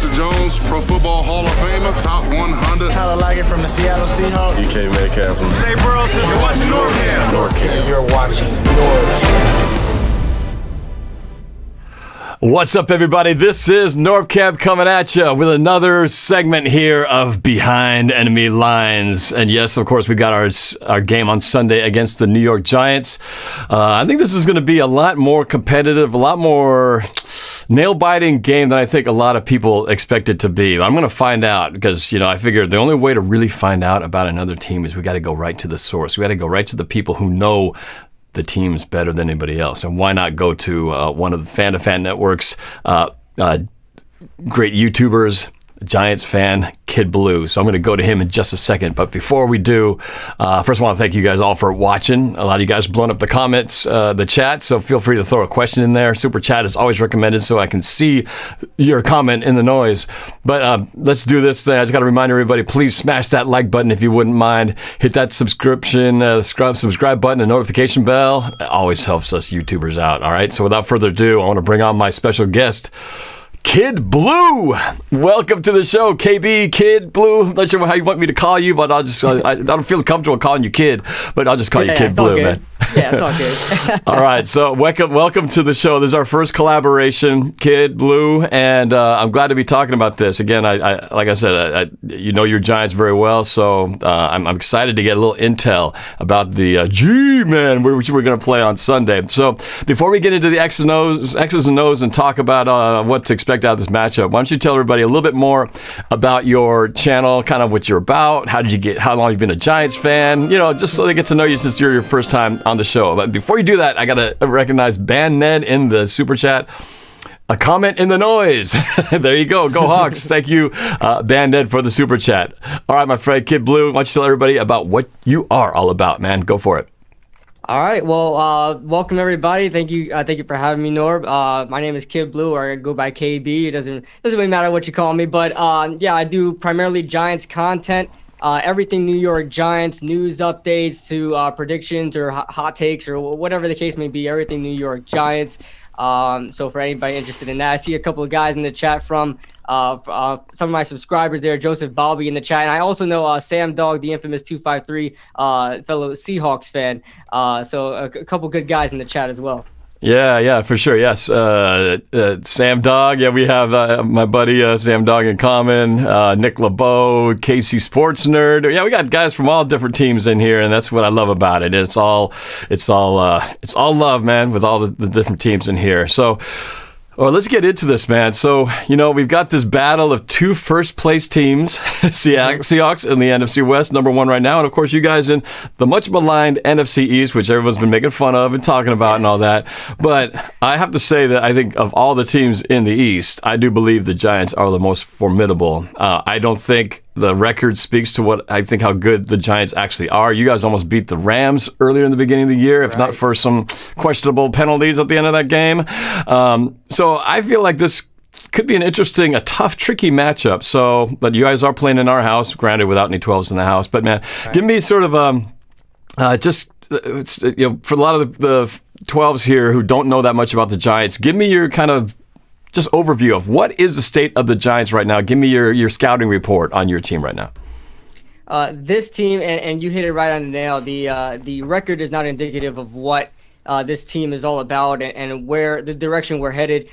Dr. Jones, Pro Football Hall of Famer, top 100. Tyler Lockett from the Seattle Seahawks. DK Metcalf from Hey, Burleson, you're watching NorbCam. NorbCam. You're watching NorbCam. What's up, everybody? This is NorbCam coming at you with another segment here of Behind Enemy Lines. And yes, of course, we got our game on Sunday against the New York Giants. I think this is going to be a lot more competitive, a lot more nail-biting game than I think a lot of people expect it to be. I'm going to find out because, I figure the only way to really find out about another team is we got to go right to the source. We got to go right to the people who know the team's better than anybody else. And why not go to one of the fan-to-fan networks, great YouTubers, Giants fan, Kid Blue. So I'm going to go to him in just a second. But before we do, first I want to thank you guys all for watching. A lot of you guys blowing up the comments, the chat, so feel free to throw a question in there. Super chat is always recommended so I can see your comment in the noise. But let's do this thing. I just got to remind everybody, please smash that like button if you wouldn't mind. Hit that subscribe button and notification bell. It always helps us YouTubers out, all right? So without further ado, I want to bring on my special guest, Kid Blue. Welcome to the show, KB, Kid Blue. Not sure how you want me to call you, but I don't feel comfortable calling you Kid, but I'll just call you Kid Blue, man. Yeah, it's all good. All right, so welcome to the show. This is our first collaboration, Kid Blue, and I'm glad to be talking about this. Again, I like I said, you know your Giants very well, so I'm excited to get a little intel about the G-Man, which we're going to play on Sunday. So before we get into the X's and O's and talk about what to expect out of this matchup, why don't you tell everybody a little bit more about your channel, kind of what you're about, how long you've been a Giants fan, just so they get to know you since you're your first time on the show. But before you do that, I gotta recognize Ban Ned in the super chat. A comment in the noise. There you go. Go Hawks. Thank you, Ban Ned, for the super chat. All right, my friend Kid Blue, why don't you tell everybody about what you are all about, man? Go for it. All right. Well, welcome everybody. Thank you for having me, Norb. My name is Kid Blue, or I go by KB. It doesn't really matter what you call me, but yeah, I do primarily Giants content. Everything New York Giants, news updates to predictions or hot takes or whatever the case may be, everything New York Giants. So for anybody interested in that, I see a couple of guys in the chat from some of my subscribers there, Joseph Balby in the chat. And I also know Sam Dog, the infamous 253 fellow Seahawks fan. So a couple good guys in the chat as well. Yeah, for sure. Yes. Sam Dog. Yeah, we have my buddy Sam Dog in common. Nick LeBeau, Casey Sports Nerd. Yeah, we got guys from all different teams in here, and that's what I love about it. It's all love, man, with all the different teams in here. So, let's get into this, man. So, we've got this battle of two first-place teams, Seahawks in the NFC West, number one right now, and of course you guys in the much-maligned NFC East, which everyone's been making fun of and talking about and all that. But I have to say that I think of all the teams in the East, I do believe the Giants are the most formidable. I don't think the record speaks to how good the Giants actually are. You guys almost beat the Rams earlier in the beginning of the year, if not for some questionable penalties at the end of that game. So I feel like this could be a tough, tricky matchup. So, but you guys are playing in our house, granted without any 12s in the house. But man, give me sort of for a lot of the 12s here who don't know that much about the Giants, give me your kind of just overview of what is the state of the Giants right now. Give me your scouting report on your team right now. This team, and you hit it right on the nail, the record is not indicative of what this team is all about and where the direction we're headed.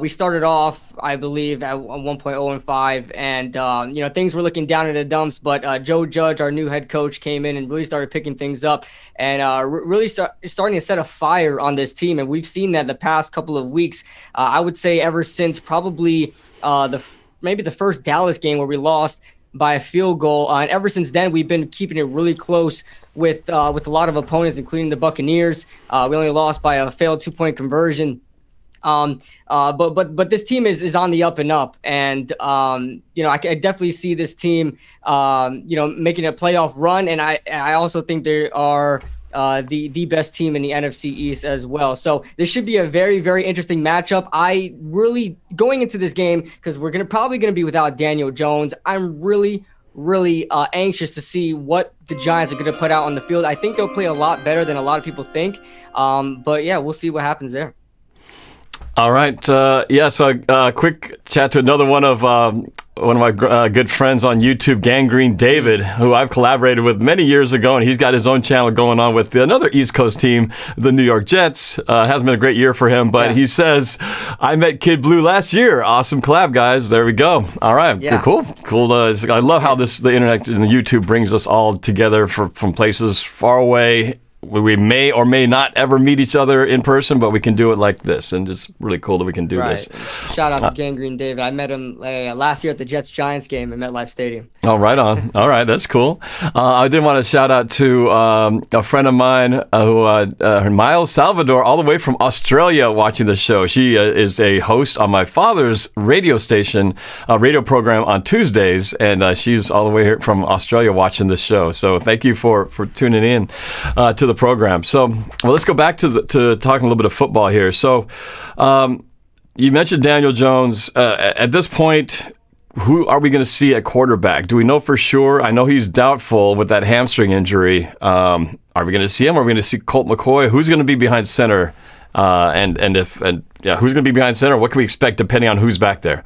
We started off, I believe, at 1.0-5, and things were looking down in the dumps. But Joe Judge, our new head coach, came in and really started picking things up and really starting to set a fire on this team. And we've seen that the past couple of weeks. I would say ever since probably maybe the first Dallas game where we lost by a field goal. And ever since then, we've been keeping it really close with a lot of opponents, including the Buccaneers. We only lost by a failed 2-point conversion. But this team is on the up and up, and I definitely see this team making a playoff run, and I also think they are the best team in the NFC East as well. So this should be a very, very interesting matchup. I really, going into this game, because we're probably gonna be without Daniel Jones, I'm really anxious to see what the Giants are going to put out on the field. I think they'll play a lot better than a lot of people think. But yeah, we'll see what happens there. All right. So quick chat to another one of my good friends on YouTube, Gangrene David, who I've collaborated with many years ago, and he's got his own channel going on with another East Coast team, the New York Jets. Hasn't been a great year for him, but he says, I met Kid Blue last year. Awesome collab, guys. There we go. All right. Yeah. Cool. I love how the internet and the YouTube brings us all together from places far away. We may or may not ever meet each other in person, but we can do it like this, and it's really cool that we can do this. Shout out to Gangrene David. I met him last year at the Jets-Giants game at MetLife Stadium. Oh, right on. All right, that's cool. I did want to shout out to a friend of mine Miles Salvador, all the way from Australia, watching the show. She is a host on my father's radio station, radio program on Tuesdays, and she's all the way here from Australia watching the show. So thank you for tuning in to the program. So, well, let's go back to talking a little bit of football here. So, you mentioned Daniel Jones. At this point, who are we going to see at quarterback? Do we know for sure? I know he's doubtful with that hamstring injury. Are we going to see him? Are we going to see Colt McCoy? Who's going to be behind center? Who's going to be behind center? What can we expect depending on who's back there?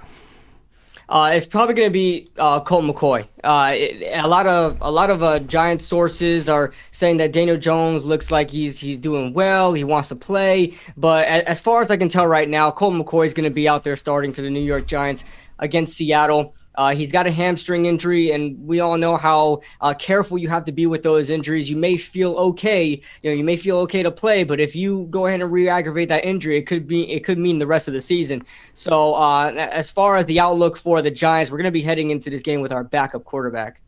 It's probably going to be Colt McCoy. A lot of Giants sources are saying that Daniel Jones looks like he's doing well. He wants to play, but as far as I can tell right now, Colt McCoy is going to be out there starting for the New York Giants against Seattle. He's got a hamstring injury, and we all know how careful you have to be with those injuries. You may feel okay, to play, but if you go ahead and re-aggravate that injury, it could mean the rest of the season. So as far as the outlook for the Giants, we're going to be heading into this game with our backup quarterback.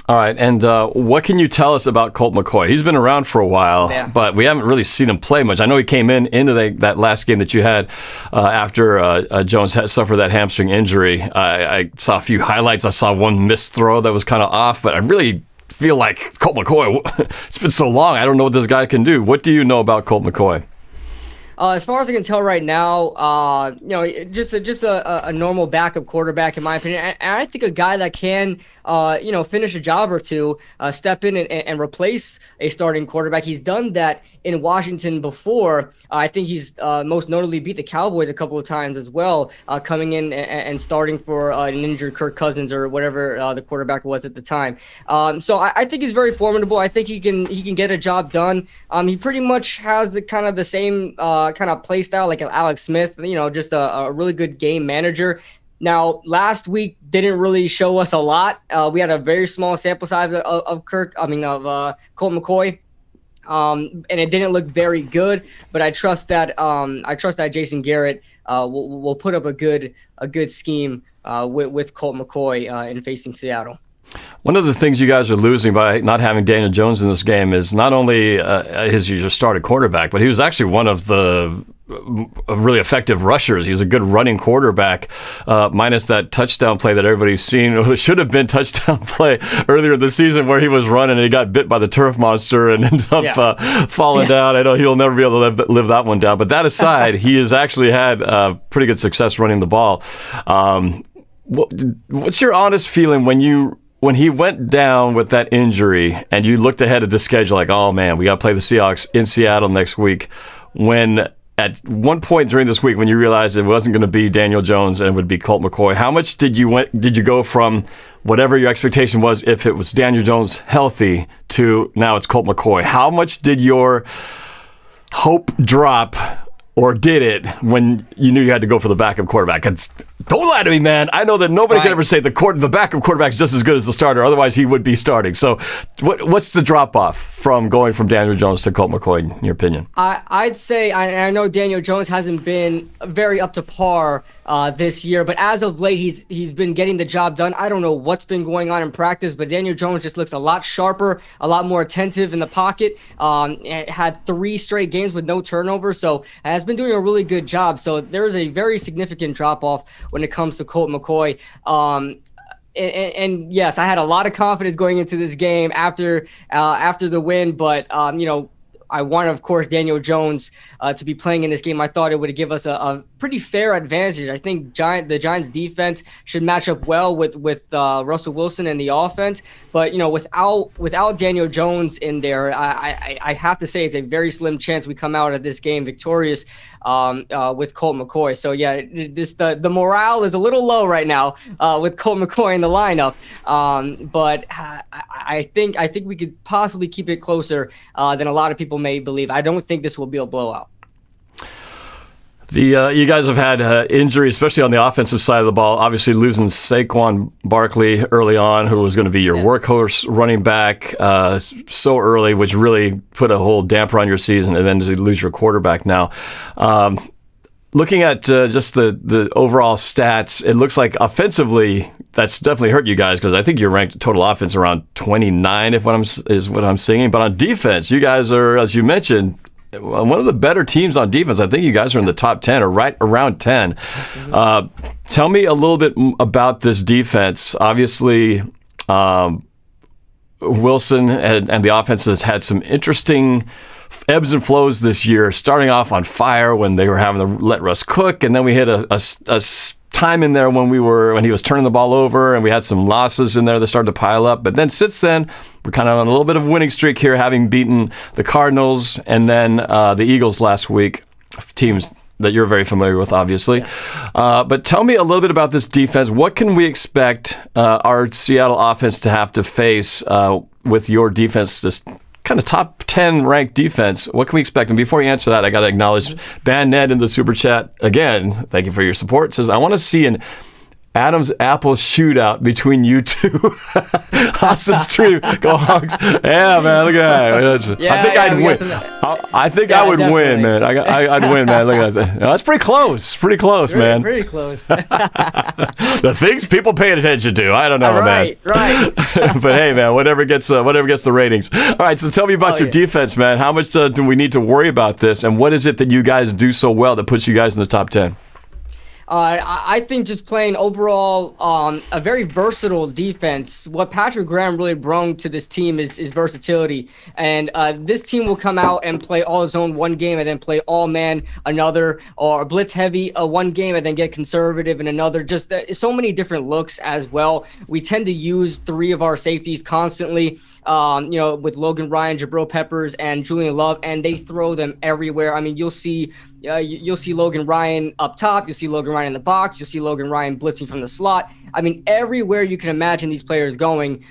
All right, and what can you tell us about Colt McCoy? He's been around for a while, but we haven't really seen him play much. I know he came into that last game that you had after Jones had suffered that hamstring injury. I saw a few highlights. I saw one missed throw that was kind of off, but I really feel like Colt McCoy, it's been so long, I don't know what this guy can do. What do you know about Colt McCoy? As far as I can tell right now, just a normal backup quarterback, in my opinion. And I think a guy that can, finish a job or two, step in and replace a starting quarterback. He's done that in Washington before. I think he's most notably beat the Cowboys a couple of times as well, coming in and starting for an injured Kirk Cousins or whatever the quarterback was at the time. So I think he's very formidable. I think he can get a job done. He pretty much has the same kind of play style like Alex Smith, just a really good game manager. Now, last week didn't really show us a lot. We had a very small sample size of Colt McCoy. And it didn't look very good, but I trust that Jason Garrett will put up a good scheme with Colt McCoy in facing Seattle. One of the things you guys are losing by not having Daniel Jones in this game is not only his starting quarterback, but he was actually one of the really effective rushers. He's a good running quarterback, minus that touchdown play that everybody's seen. It should have been touchdown play earlier in the season where he was running and he got bit by the turf monster and ended up falling down. I know he'll never be able to live that one down. But that aside, he has actually had pretty good success running the ball. What's your honest feeling when he went down with that injury and you looked ahead at the schedule like, oh man, we got to play the Seahawks in Seattle next week, when at one point during this week when you realized it wasn't going to be Daniel Jones and it would be Colt McCoy, how much did you go from whatever your expectation was if it was Daniel Jones healthy to now it's Colt McCoy? How much did your hope drop, or did it, when you knew you had to go for the backup quarterback? Don't lie to me, man. I know that nobody can ever say the backup quarterback is just as good as the starter. Otherwise, he would be starting. So what's the drop-off from going from Daniel Jones to Colt McCoy, in your opinion? I'd say, I know Daniel Jones hasn't been very up to par this year, but as of late, he's been getting the job done. I don't know what's been going on in practice, but Daniel Jones just looks a lot sharper, a lot more attentive in the pocket. Had 3 straight games with no turnovers, so has been doing a really good job. So there's a very significant drop-off when it comes to Colt McCoy. And yes, I had a lot of confidence going into this game after the win, but I wanted, of course, Daniel Jones to be playing in this game. I thought it would give us a pretty fair advantage. I think the Giants defense should match up well with Russell Wilson and the offense. But, without Daniel Jones in there, I have to say it's a very slim chance we come out of this game victorious with Colt McCoy. So, yeah, the morale is a little low right now with Colt McCoy in the lineup. But I think we could possibly keep it closer than a lot of people may believe. I don't think this will be a blowout. You guys have had injuries, especially on the offensive side of the ball. Obviously, losing Saquon Barkley early on, who was going to be your workhorse running back so early, which really put a whole damper on your season, and then to lose your quarterback now. Looking at just the overall stats, it looks like offensively that's definitely hurt you guys, because I think you're ranked total offense around 29, is what I'm seeing. But on defense, you guys are, as you mentioned, one of the better teams on defense. I think you guys are in the top 10 or right around 10. Tell me a little bit about this defense. Obviously, Wilson and the offense has had some interesting ebbs and flows this year, starting off on fire when they were having to let Russ cook, and then we hit a time in there when he was turning the ball over, and we had some losses in there that started to pile up. But then since then, we're kind of on a little bit of a winning streak here, having beaten the Cardinals and then the Eagles last week, teams that you're very familiar with, obviously. Yeah. But tell me a little bit about this defense. What can we expect our Seattle offense to have to face with your defense, this kind of top 10 ranked defense? What can we expect? And before you answer that, I got to acknowledge Ban Ned in the super chat again. Thank you for your support. Says, I want to see an Adam's apple shootout between you two. Awesome stream. Go Hawks. Yeah, man. Look at that. I think I'd win. I think I would win, man. I'd win, man. Look at that. That's pretty close. Pretty close, man. Pretty close. The things people pay attention to. I don't know, man. Right. But hey, man, whatever gets the ratings. All right, so tell me about your defense, man. How much do we need to worry about this, and what is it that you guys do so well that puts you guys in the top 10? I think just playing overall a very versatile defense. What Patrick Graham really brought to this team is versatility. And this team will come out and play all zone one game and then play all man another, or blitz heavy one game and then get conservative in another. Just so many different looks as well. We tend to use three of our safeties constantly. With Logan Ryan, Jabril Peppers, and Julian Love, and they throw them everywhere. I mean, you'll see Logan Ryan up top, you'll see Logan Ryan in the box, you'll see Logan Ryan blitzing from the slot. I mean, everywhere you can imagine these players going,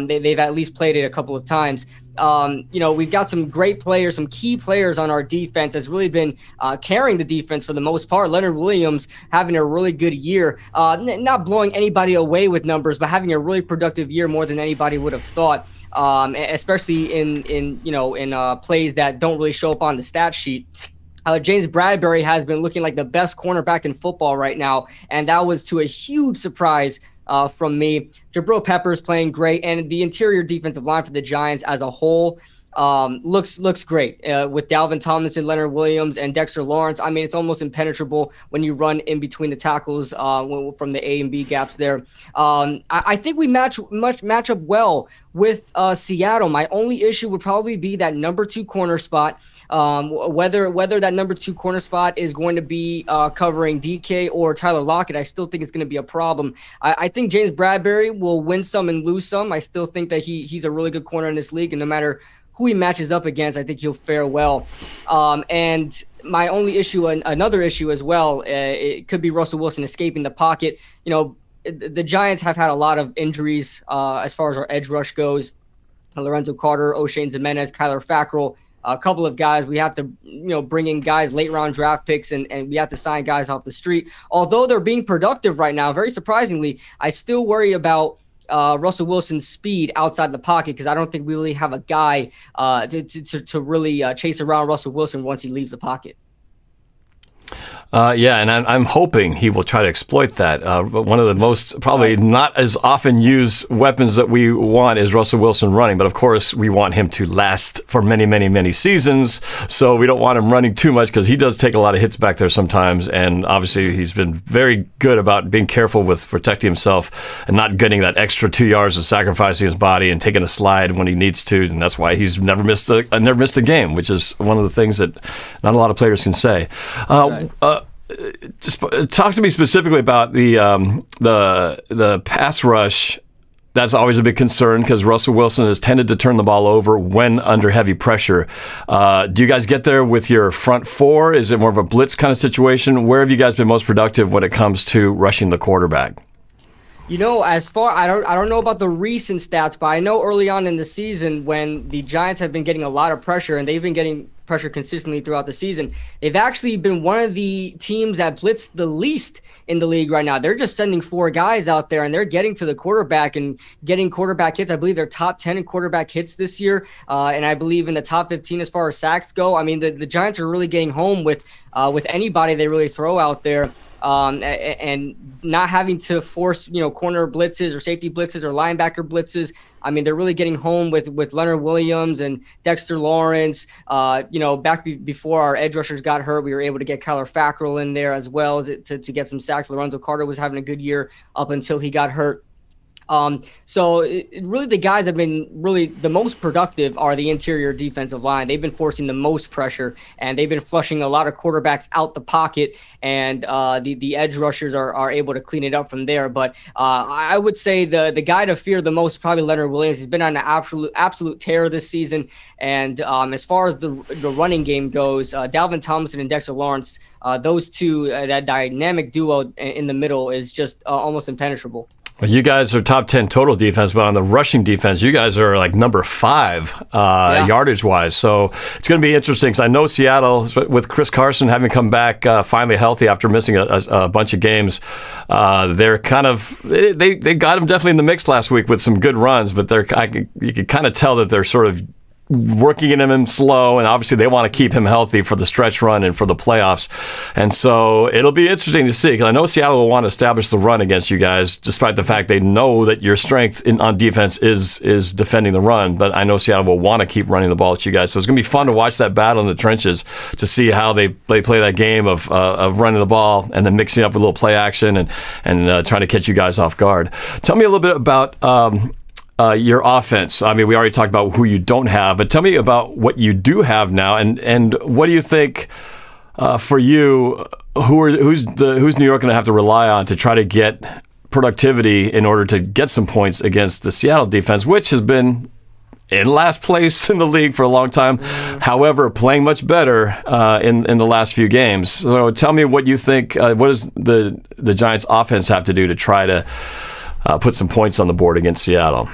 they've at least played it a couple of times. We've got some great players, some key players on our defense that's really been carrying the defense for the most part. Leonard Williams having a really good year, not blowing anybody away with numbers, but having a really productive year more than anybody would have thought. Especially in plays that don't really show up on the stat sheet. James Bradbury has been looking like the best cornerback in football right now, and that was to a huge surprise from me. Jabril Peppers playing great, and the interior defensive line for the Giants as a whole looks great with Dalvin Tomlinson, Leonard Williams, and Dexter Lawrence. I mean, it's almost impenetrable when you run in between the tackles from the A and B gaps there. I think we match up well with Seattle. My only issue would probably be that number 2 corner spot. Whether that number 2 corner spot is going to be covering DK or Tyler Lockett, I still think it's going to be a problem. I think James Bradbury will win some and lose some. I still think that he's a really good corner in this league, and no matter who he matches up against, I think he'll fare well. And my only issue, another issue as well, it could be Russell Wilson escaping the pocket. The Giants have had a lot of injuries as far as our edge rush goes. Lorenzo Carter, O'Shane Zimenez, Kyler Fackrell, a couple of guys. We have to, bring in guys, late round draft picks, and we have to sign guys off the street. Although they're being productive right now, very surprisingly, I still worry about Russell Wilson's speed outside the pocket, because I don't think we really have a guy to really chase around Russell Wilson once he leaves the pocket. Yeah, and I'm hoping he will try to exploit that. One of the most probably not as often used weapons that we want is Russell Wilson running, but of course we want him to last for many, many, many seasons. So we don't want him running too much because he does take a lot of hits back there sometimes, and obviously he's been very good about being careful with protecting himself and not getting that extra 2 yards of sacrificing his body and taking a slide when he needs to, and that's why he's never missed a game, which is one of the things that not a lot of players can say. Just talk to me specifically about the pass rush. That's always a big concern because Russell Wilson has tended to turn the ball over when under heavy pressure. Do you guys get there with your front four? Is it more of a blitz kind of situation? Where have you guys been most productive when it comes to rushing the quarterback? As far I don't know about the recent stats, but I know early on in the season when the Giants have been getting a lot of pressure, and they've been getting pressure consistently throughout the season, they've actually been one of the teams that blitz the least in the league right now. They're just sending 4 guys out there, and they're getting to the quarterback and getting quarterback hits. I believe they're top 10 in quarterback hits this year, and I believe in the top 15 as far as sacks go. I mean, the Giants are really getting home with anybody they really throw out there. And not having to force, corner blitzes or safety blitzes or linebacker blitzes. I mean, they're really getting home with Leonard Williams and Dexter Lawrence. Back before our edge rushers got hurt, we were able to get Kyler Fackrell in there as well to get some sacks. Lorenzo Carter was having a good year up until he got hurt. So really the guys that have been really the most productive are the interior defensive line. They've been forcing the most pressure, and they've been flushing a lot of quarterbacks out the pocket, and the edge rushers are able to clean it up from there. But I would say the guy to fear the most is probably Leonard Williams. He's been on an absolute tear this season. And as far as the running game goes, Dalvin Tomlinson and Dexter Lawrence, those two, that dynamic duo in the middle is just almost impenetrable. Well, you guys are top 10 total defense, but on the rushing defense, you guys are like number 5 yardage-wise. So it's going to be interesting because I know Seattle, with Chris Carson having come back finally healthy after missing a bunch of games, they're kind of they got him definitely in the mix last week with some good runs, but you can kind of tell that they're sort of working him slow, and obviously they want to keep him healthy for the stretch run and for the playoffs. And so it'll be interesting to see, because I know Seattle will want to establish the run against you guys, despite the fact they know that your strength on defense is defending the run. But I know Seattle will want to keep running the ball at you guys. So it's going to be fun to watch that battle in the trenches to see how they play that game of running the ball and then mixing up with a little play action and trying to catch you guys off guard. Tell me a little bit about your offense. I mean, we already talked about who you don't have, but tell me about what you do have now, and what do you think for you? Who's New York going to have to rely on to try to get productivity in order to get some points against the Seattle defense, which has been in last place in the league for a long time. However, playing much better in the last few games. So tell me what you think. What does the Giants offense have to do to try to put some points on the board against Seattle?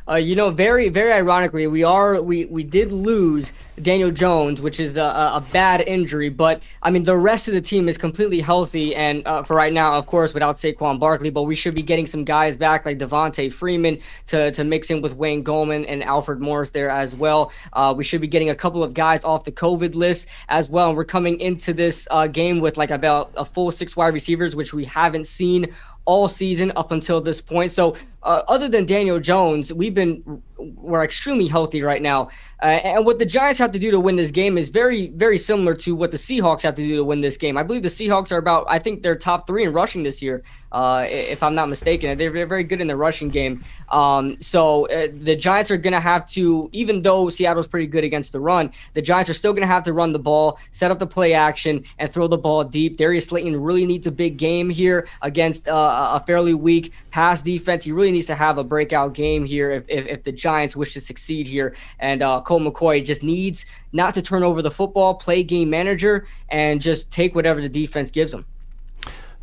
Very, very ironically, we did lose Daniel Jones, which is a bad injury, but I mean the rest of the team is completely healthy, and for right now, of course, without Saquon Barkley, but we should be getting some guys back like Devontae Freeman to mix in with Wayne Gallman and Alfred Morris there as well. We should be getting a couple of guys off the COVID list as well, and we're coming into this game with like about a full 6 wide receivers, which we haven't seen all season up until this point. So other than Daniel Jones, we're extremely healthy right now. And what the Giants have to do to win this game is very, very similar to what the Seahawks have to do to win this game. I believe the Seahawks are I think they're top 3 in rushing this year, if I'm not mistaken. They're very good in the rushing game. So the Giants are going to have to, even though Seattle's pretty good against the run, the Giants are still going to have to run the ball, set up the play action, and throw the ball deep. Darius Slayton really needs a big game here against a fairly weak pass defense. He really needs to have a breakout game here if the Giants wish to succeed here. And Colt McCoy just needs not to turn over the football, play game manager, and just take whatever the defense gives him.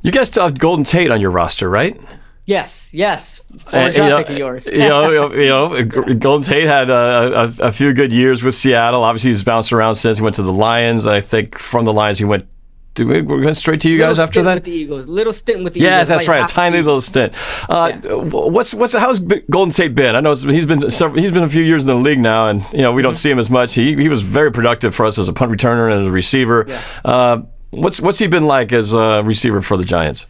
You guys still have Golden Tate on your roster, right? Yes. Former draft pick of yours. Golden Tate had a few good years with Seattle. Obviously, he's bounced around since he went to the Lions. And I think from the Lions, he went straight to you guys after that? With the Eagles. Little stint with the Eagles. Yeah, that's right. A tiny little stint. How's Golden Tate been? I know he's been a few years in the league now, and we don't see him as much. He was very productive for us as a punt returner and as a receiver. Yeah. What's he been like as a receiver for the Giants?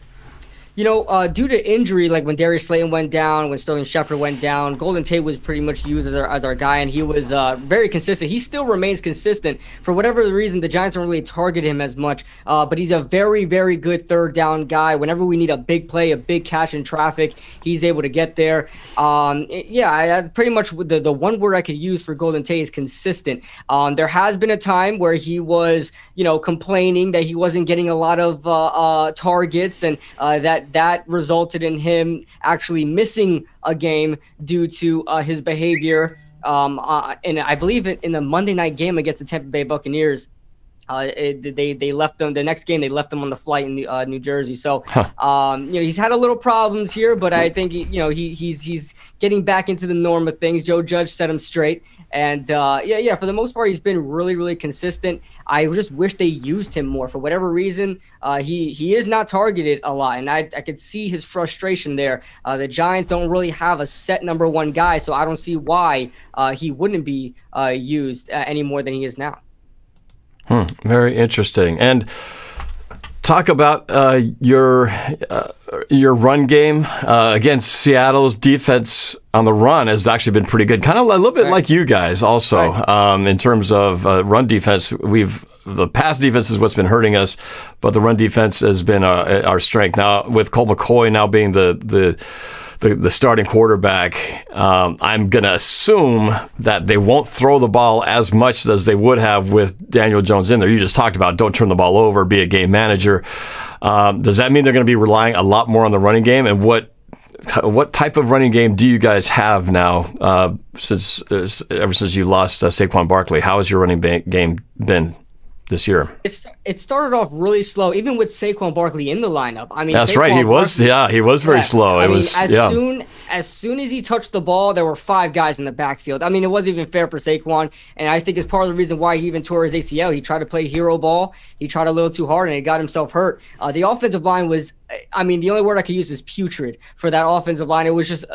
Due to injury, like when Darius Slayton went down, when Sterling Shepard went down, Golden Tate was pretty much used as our guy, and he was very consistent. He still remains consistent. For whatever the reason, the Giants don't really target him as much, but he's a very, very good third down guy. Whenever we need a big play, a big catch in traffic, he's able to get there. I pretty much the one word I could use for Golden Tate is consistent. There has been a time where he was, complaining that he wasn't getting a lot of targets, and that resulted in him actually missing a game due to his behavior. And I believe in the Monday night game against the Tampa Bay Buccaneers, they left him the next game. They left him on the flight in New Jersey. So, he's had a little problems here, but I think he's getting back into the norm of things. Joe Judge set him straight, and for the most part, he's been really, really consistent. I just wish they used him more. For whatever reason, he is not targeted a lot, and I could see his frustration there. The Giants don't really have a set number one guy, so I don't see why he wouldn't be used any more than he is now. Very interesting. And talk about your run game against Seattle's defense on the run has actually been pretty good. Kind of a little bit like you guys also in terms of run defense. The pass defense is what's been hurting us, but the run defense has been our strength. Now with Colt McCoy now being the starting quarterback, I'm going to assume that they won't throw the ball as much as they would have with Daniel Jones in there. You just talked about don't turn the ball over, be a game manager. Does that mean they're going to be relying a lot more on the running game? And what type of running game do you guys have now ever since you lost Saquon Barkley? How has your running game been this year? It started off really slow, even with Saquon Barkley in the lineup. I mean, that's right. He was very slow. As soon as he touched the ball, there were 5 guys in the backfield. I mean, it wasn't even fair for Saquon, and I think it's part of the reason why he even tore his ACL. He tried to play hero ball. He tried a little too hard, and he got himself hurt. The offensive line was, the only word I could use is putrid for that offensive line. It was just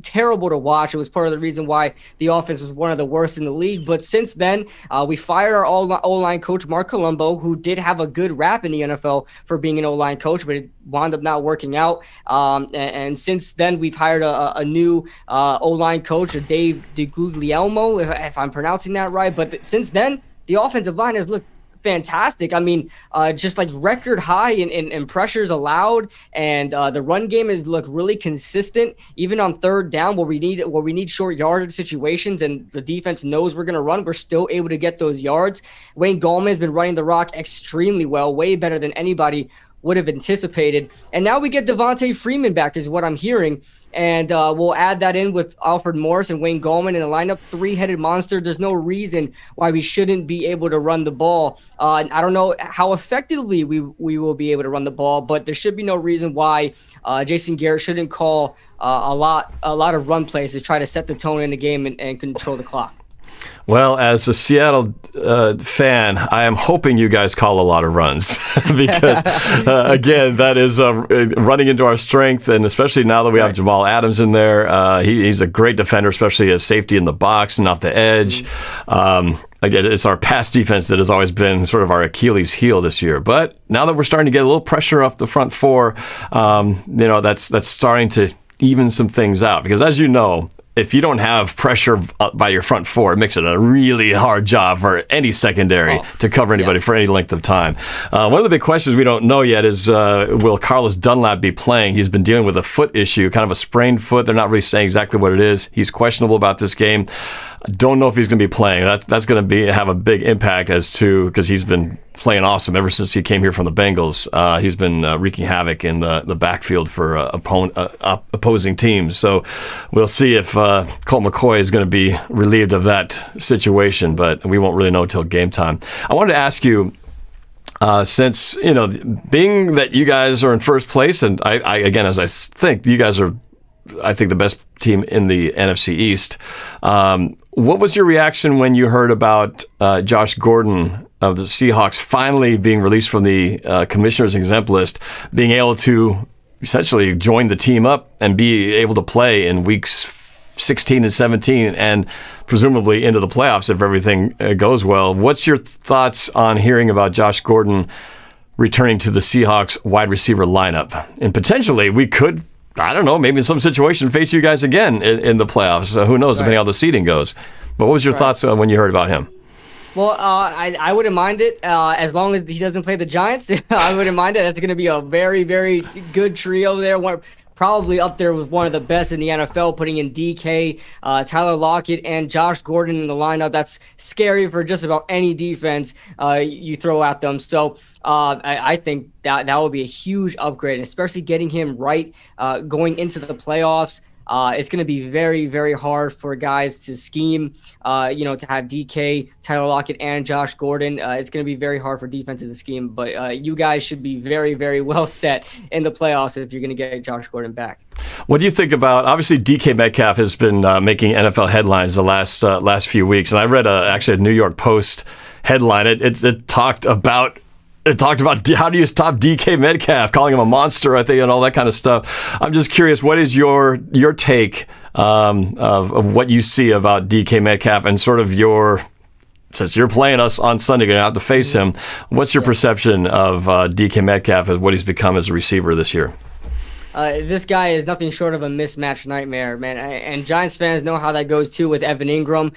terrible to watch. It was part of the reason why the offense was one of the worst in the league. But since then, we fired our O-line coach, Mark Colombo, who did have a good rap in the NFL for being an O-line coach, but it wound up not working out. And since then, we've hired a new O-line coach, Dave DeGuglielmo, if I'm pronouncing that right. But since then, the offensive line has looked fantastic. I mean, just like record high in pressures allowed, and the run game has looked really consistent, even on third down where we need short yardage situations, and the defense knows we're going to run. We're still able to get those yards. Wayne Gallman has been running the rock extremely well, way better than anybody would have anticipated. And now we get Devontae Freeman back, is what I'm hearing. And we'll add that in with Alfred Morris and Wayne Gallman in the lineup, 3-headed monster. There's no reason why we shouldn't be able to run the ball. I don't know how effectively we will be able to run the ball, but there should be no reason why Jason Garrett shouldn't call a lot of run plays to try to set the tone in the game and control the clock. Well, as a Seattle fan, I am hoping you guys call a lot of runs because, again, that is running into our strength, and especially now that we have Jamal Adams in there. He's a great defender, especially as safety in the box and off the edge. Again, it's our pass defense that has always been sort of our Achilles heel this year. But now that we're starting to get a little pressure off the front four, that's starting to even some things out. Because as you know, if you don't have pressure by your front four, it makes it a really hard job for any secondary to cover anybody for any length of time. One of the big questions we don't know yet is, will Carlos Dunlap be playing? He's been dealing with a foot issue, kind of a sprained foot. They're not really saying exactly what it is. He's questionable about this game. I don't know if he's going to be playing. That's going to have a big impact because he's been playing awesome ever since he came here from the Bengals. He's been wreaking havoc in the backfield for opposing teams. So we'll see if Colt McCoy is going to be relieved of that situation, but we won't really know until game time. I wanted to ask you, since, being that you guys are in first place, and I again, as I think you guys are, I think, the best team in the NFC East. What was your reaction when you heard about Josh Gordon of the Seahawks finally being released from the commissioner's exempt list, being able to essentially join the team up and be able to play in weeks 16 and 17 and presumably into the playoffs if everything goes well? What's your thoughts on hearing about Josh Gordon returning to the Seahawks wide receiver lineup. And potentially we could, I don't know, maybe in some situation face you guys again in the playoffs. Who knows, depending on how the seeding goes. But what was your thoughts when you heard about him? Well, I wouldn't mind it as long as he doesn't play the Giants. I wouldn't mind it. That's going to be a very, very good trio there. Probably up there with one of the best in the NFL, putting in DK, Tyler Lockett, and Josh Gordon in the lineup. That's scary for just about any defense you throw at them. So I think that would be a huge upgrade, especially getting him right going into the playoffs. It's going to be very, very hard for guys to scheme, to have DK, Tyler Lockett, and Josh Gordon. It's going to be very hard for defenses to scheme, but you guys should be very, very well set in the playoffs if you're going to get Josh Gordon back. What do you think about, obviously DK Metcalf has been making NFL headlines the last few weeks, and I read actually a New York Post headline. It talked about how do you stop DK Metcalf, calling him a monster, I think, and all that kind of stuff. I'm just curious, what is your take of what you see about DK Metcalf and sort of since you're playing us on Sunday, you're going to have to face him, what's your perception of DK Metcalf as what he's become as a receiver this year? This guy is nothing short of a mismatch nightmare, man. And Giants fans know how that goes, too, with Evan Ingram.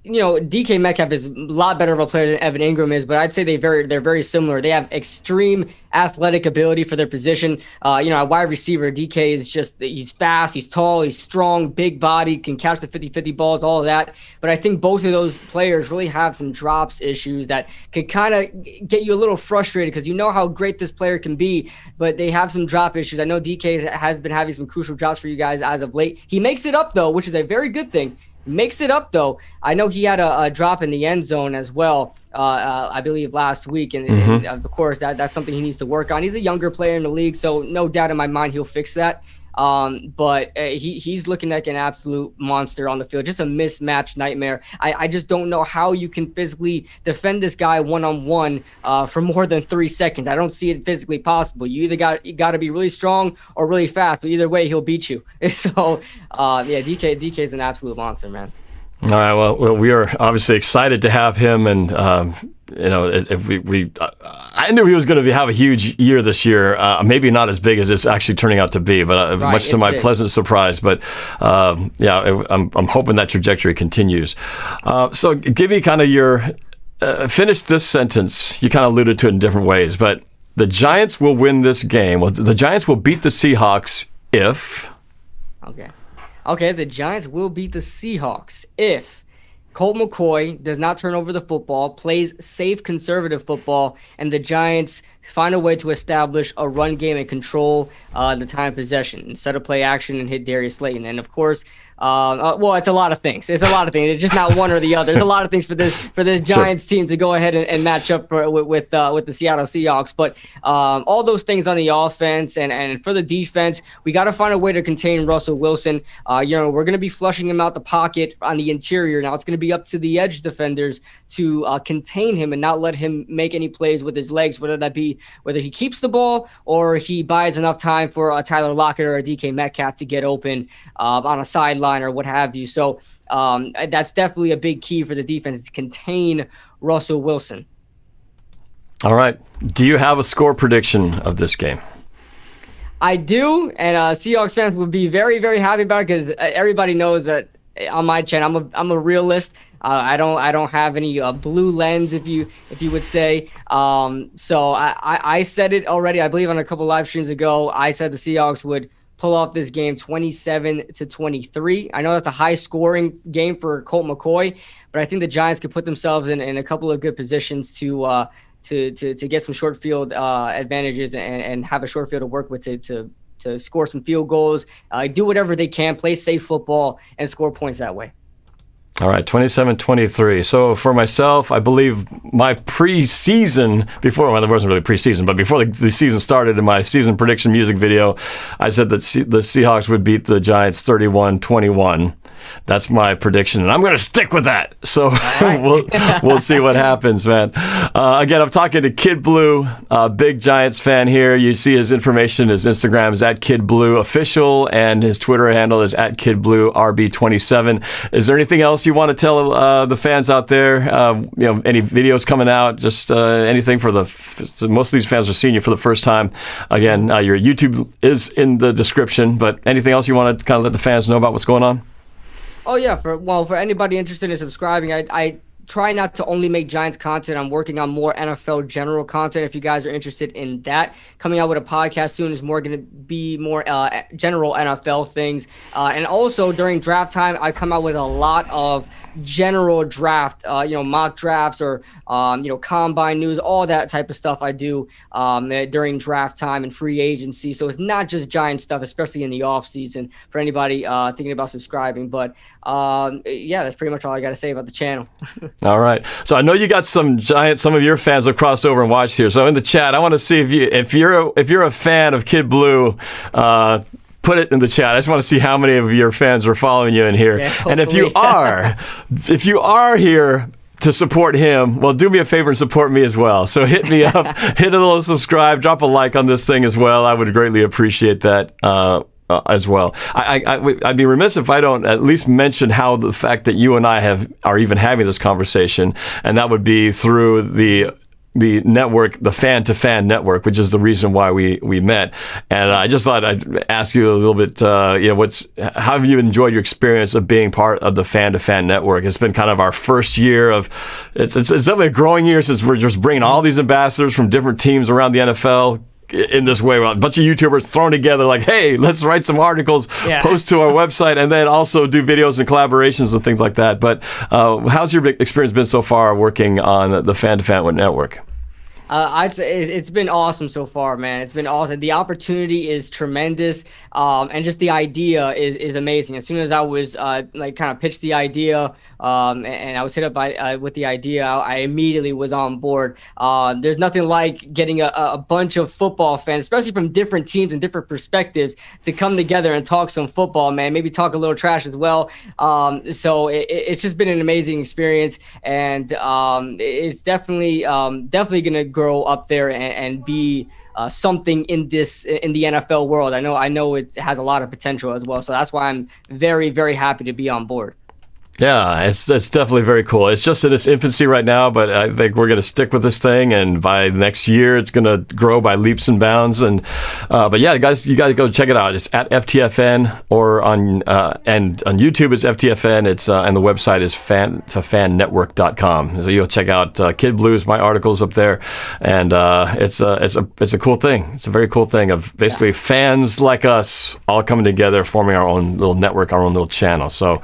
DK Metcalf is a lot better of a player than Evan Ingram is, but I'd say they're very similar. They have extreme athletic ability for their position. A wide receiver, DK is he's fast, he's tall, he's strong, big body, can catch the 50-50 balls, all of that. But I think both of those players really have some drops issues that can kind of get you a little frustrated because you know how great this player can be, but they have some drop issues. I know DK has been having some crucial drops for you guys as of late. He makes it up, though, which is a very good thing. Makes it up, though. I know he had a drop in the end zone as well, I believe last week. And of course, that's something he needs to work on. He's a younger player in the league, so no doubt in my mind he'll fix that. But he's looking like an absolute monster on the field, just a mismatch nightmare. I just don't know how you can physically defend this guy one-on-one for more than 3 seconds. I don't see it physically possible. You either got to be really strong or really fast, but either way, he'll beat you. So, DK is an absolute monster, man. All right. Well, we are obviously excited to have him, and if I knew he was going to have a huge year this year. Maybe not as big as it's actually turning out to be, but much to my pleasant surprise. But I'm hoping that trajectory continues. So, give me kind of your finish this sentence. You kind of alluded to it in different ways, but the Giants will win this game. Well, the Giants will beat the Seahawks if. Okay, the Giants will beat the Seahawks if Colt McCoy does not turn over the football, plays safe, conservative football, and the Giants find a way to establish a run game and control the time of possession instead of play action and hit Darius Slayton. And of course, it's a lot of things. It's just not one or the other. There's a lot of things for this Giants team to go ahead and match up with the Seattle Seahawks. But all those things on the offense and for the defense, we got to find a way to contain Russell Wilson. We're going to be flushing him out the pocket on the interior. Now it's going to be up to the edge defenders to contain him and not let him make any plays with his legs, whether he keeps the ball or he buys enough time for a Tyler Lockett or a DK Metcalf to get open on a sideline or what have you. So that's definitely a big key for the defense to contain Russell Wilson. All right. Do you have a score prediction of this game? I do, and Seahawks fans would be very, very happy about it because everybody knows that on my channel I'm a realist. I don't have any blue lens, if you would say. So I said it already. I believe on a couple live streams ago. I said the Seahawks would pull off this game 27-23. I know that's a high scoring game for Colt McCoy, but I think the Giants could put themselves in a couple of good positions to get some short field advantages and have a short field to work with to score some field goals, do whatever they can, play safe football, and score points that way. All right, 27-23. So for myself, I believe my preseason, it wasn't really preseason, but before the season started in my season prediction music video, I said that the Seahawks would beat the Giants 31-21. That's my prediction, and I'm going to stick with that. So we'll see what happens, man. Again, I'm talking to Kid Blue, big Giants fan here. You see his information. His Instagram is @KidBlueOfficial, and his Twitter handle is @KidBlueRB27. Is there anything else you want to tell the fans out there? Any videos coming out? Just anything for most of these fans are seeing you for the first time. Again, your YouTube is in the description, but anything else you want to kind of let the fans know about what's going on? Oh yeah, for anybody interested in subscribing, I try not to only make Giants content. I'm working on more NFL general content. If you guys are interested in that, coming out with a podcast soon is more going to be more general NFL things. And also during draft time, I come out with a lot of general draft, mock drafts or, combine news, all that type of stuff I do during draft time and free agency. So it's not just Giant stuff, especially in the off season for anybody thinking about subscribing. But that's pretty much all I got to say about the channel. All right. So I know you got some of your fans have crossed over and watched here. So in the chat, I want to see if you're a fan of Kid Blue, put it in the chat. I just want to see how many of your fans are following you in here. Yeah, and if you are here to support him, well, do me a favor and support me as well. So hit me up, hit a little subscribe, drop a like on this thing as well. I would greatly appreciate that as well. I'd be remiss if I don't at least mention how the fact that you and I are even having this conversation, and that would be through the network, the fan-to-fan network, which is the reason why we met. And I just thought I'd ask you a little bit, how have you enjoyed your experience of being part of the fan-to-fan network? It's been kind of our first year it's definitely a growing year since we're just bringing all these ambassadors from different teams around the NFL in this way, a bunch of YouTubers thrown together like, hey, let's write some articles, post to our website, and then also do videos and collaborations and things like that. But how's your experience been so far working on the Fan-to-Fan network? I'd say it's been awesome so far, man. It's been awesome. The opportunity is tremendous, and just the idea is amazing. As soon as I was kind of pitched the idea, and I was hit up with the idea, I immediately was on board. There's nothing like getting a bunch of football fans, especially from different teams and different perspectives, to come together and talk some football, man. Maybe talk a little trash as well. So it's just been an amazing experience, and it's definitely gonna grow up there and be something in the NFL world. I know it has a lot of potential as well. So that's why I'm very, very happy to be on board. Yeah, it's definitely very cool. It's just in its infancy right now, but I think we're going to stick with this thing, and by next year, it's going to grow by leaps and bounds. And but yeah, guys, you got to go check it out. It's at FTFN, or on YouTube it's FTFN. It's and the website is fan2fannetwork.com. So you'll check out Kid Blue's my articles up there, and it's a cool thing. It's a very cool thing of basically fans like us all coming together, forming our own little network, our own little channel. So.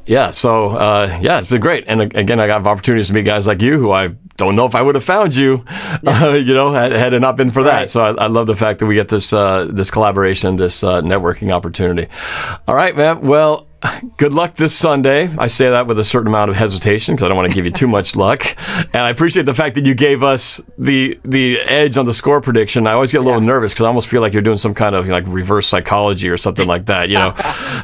It's been great. And again, I got opportunities to meet guys like you who I don't know if I would have found you, had it not been for that. So I love the fact that we get this collaboration, this networking opportunity. All right, man. Well, good luck this Sunday. I say that with a certain amount of hesitation because I don't want to give you too much luck. And I appreciate the fact that you gave us the edge on the score prediction. I always get a little nervous because I almost feel like you're doing some kind of reverse psychology or something like that.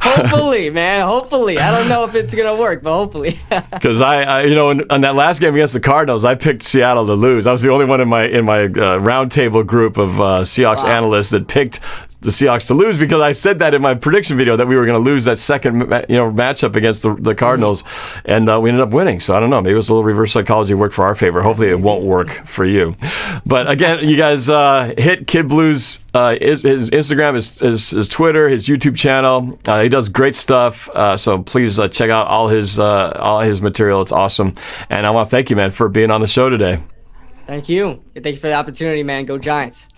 Hopefully, man. Hopefully. I don't know if it's going to work, but hopefully. Because I on that last game against the Cardinals, I picked Seattle to lose. I was the only one in my roundtable group of Seahawks analysts that picked the Seahawks to lose, because I said that in my prediction video that we were going to lose that second matchup against the Cardinals, and we ended up winning. So I don't know, maybe it was a little reverse psychology worked for our favor. Hopefully it won't work for you. But again, you guys hit Kid Blue's his Instagram, his Twitter, his YouTube channel. He does great stuff. So please check out all his material. It's awesome. And I want to thank you, man, for being on the show today. Thank you. Thank you for the opportunity, man. Go Giants.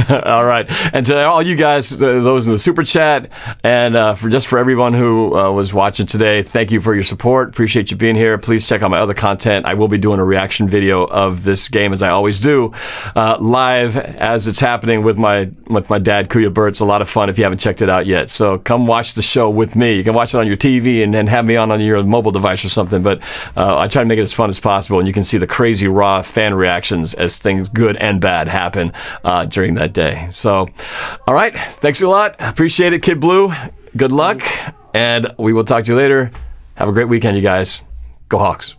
All right. And to all you guys, those in the super chat, and for everyone who was watching today, thank you for your support. Appreciate you being here. Please check out my other content. I will be doing a reaction video of this game, as I always do, live as it's happening with my dad, Kuya Burt. It's a lot of fun if you haven't checked it out yet. So come watch the show with me. You can watch it on your TV and then have me on your mobile device or something. But I try to make it as fun as possible, and you can see the crazy raw fan reactions as things good and bad happen during that day. So, all right. Thanks a lot. Appreciate it, Kid Blue. Good luck. And we will talk to you later. Have a great weekend, you guys. Go Hawks.